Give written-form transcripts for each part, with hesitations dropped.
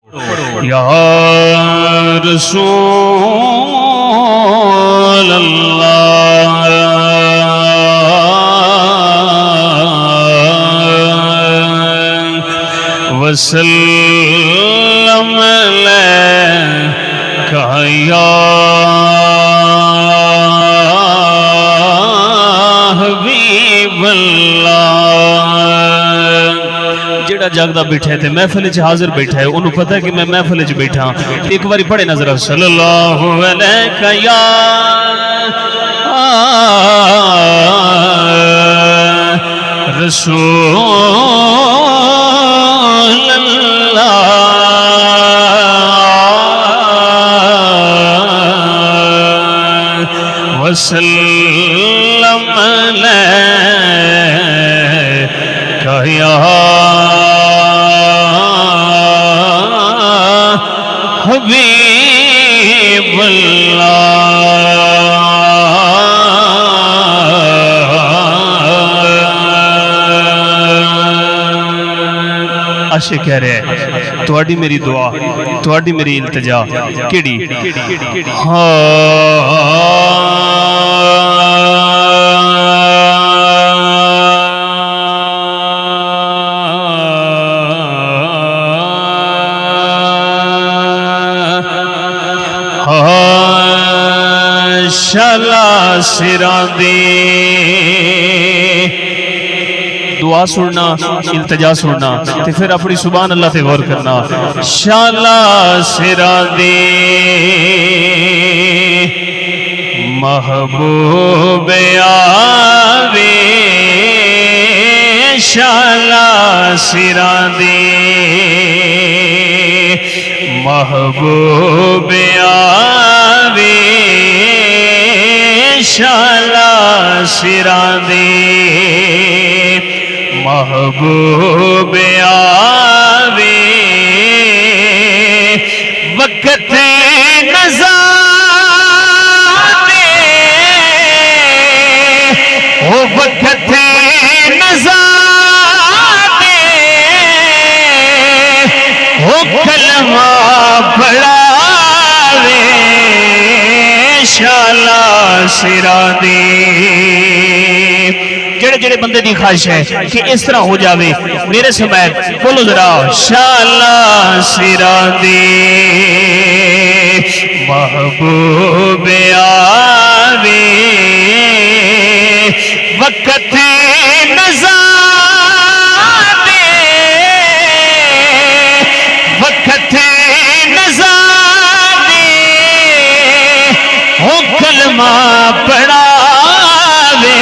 یا رسول اللہ وسلم علیکہ یا حبیب اللہ۔ جیڑا جاگدہ بیٹھے تھے محفل وچ حاضر بیٹھا ہے انہوں پتہ ہے کہ میں محفل وچ بیٹھا ہوں، ایک باری پڑھے نظر صلی اللہ علیہ یا رسول اللہ وسلم علیکہ یا حبیب اللہ۔ عاشق کہہ رہے ہیں تواڈی میری دعا، تواڈی میری التجا کیڑی شالا سراں دی دعا سننا، التجا سننا تے پھر اپنی سبحان اللہ تے غور کرنا۔ شالا سراں دی محبوب آوے، شالا سراں دی محبوب آوے، شالا سراں دی محبوب آوے، وقت نظارے وہ وقت نظارے وہ کلمہ پڑھاوے، شالا سراں دی۔ جڑے جڑے بندے دی خواہش ہے کہ اس طرح ہو جاوے میرے سمیت بولو ذرا شالا سراں دی محبوب آوے، وقت نظارے وقت نظارے وہ کلمہ پڑھاوے،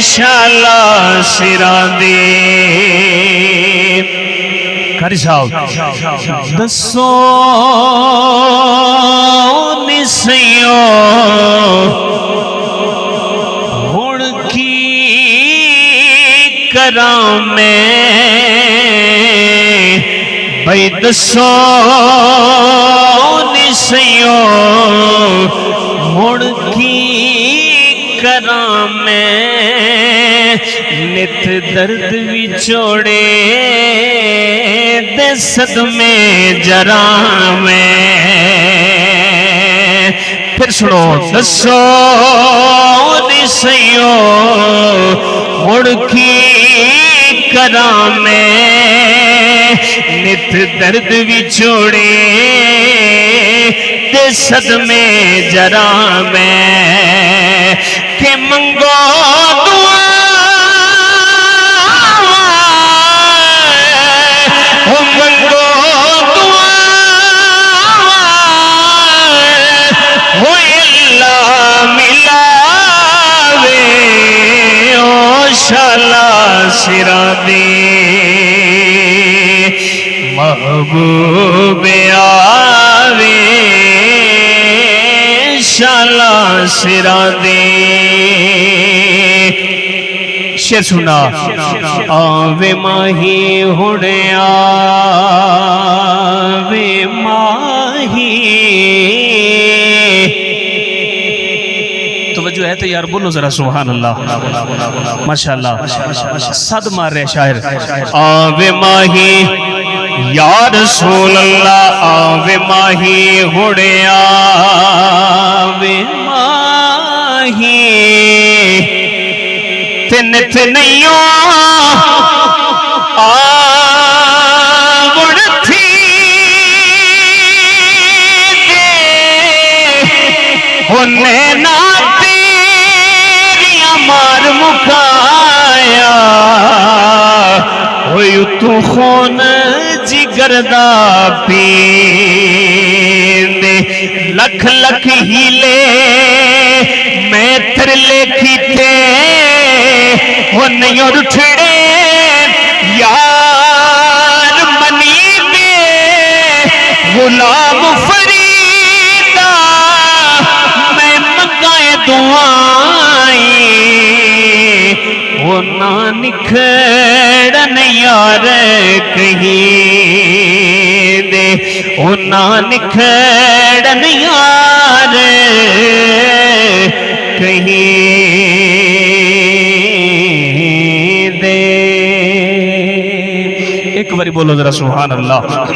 شالا سراں دی۔ قاری صاحب دسو نسیوں ہن کی کراں میں، بھئی دسو نسیوں ہن کی کراں میں، نت درد وچوڑے دے صدمے جراں میں۔ پھر سنو دسو نسیوں مڑ کی کراں میں، نت درد وچوڑے دے صدمے جراں میں، کہ منگو دعا منگو دعا ہو اللہ ملاوے، او شالا سراں دی محبوب آوے، شالا سراں دی۔ شعر سنا آوے ماہی ہنے آوے ماہی، توجہ ہے تو یار بولو ذرا سبحان اللہ ماشاءاللہ صد مار رہے شاعر۔ آوے ماہی یا رسول اللہ آوے ماہی ہوڑے آوے ماہی تن تنیوں آوڑ تھی دے ہونے نا تیری مار مکایا ہوئی تو خون جگر دا پیندے لکھ لکھ ہیلے میں تر لکھی تے وہ نہیں اور اٹھڑے یار منی دے غلام فریدہ میں منگائے دعائیں وہ نہ نکھڑن یار کہیں دے وہ نہ نکھڑن یار کہیں دے ایک باری بولو ذرا سبحان اللہ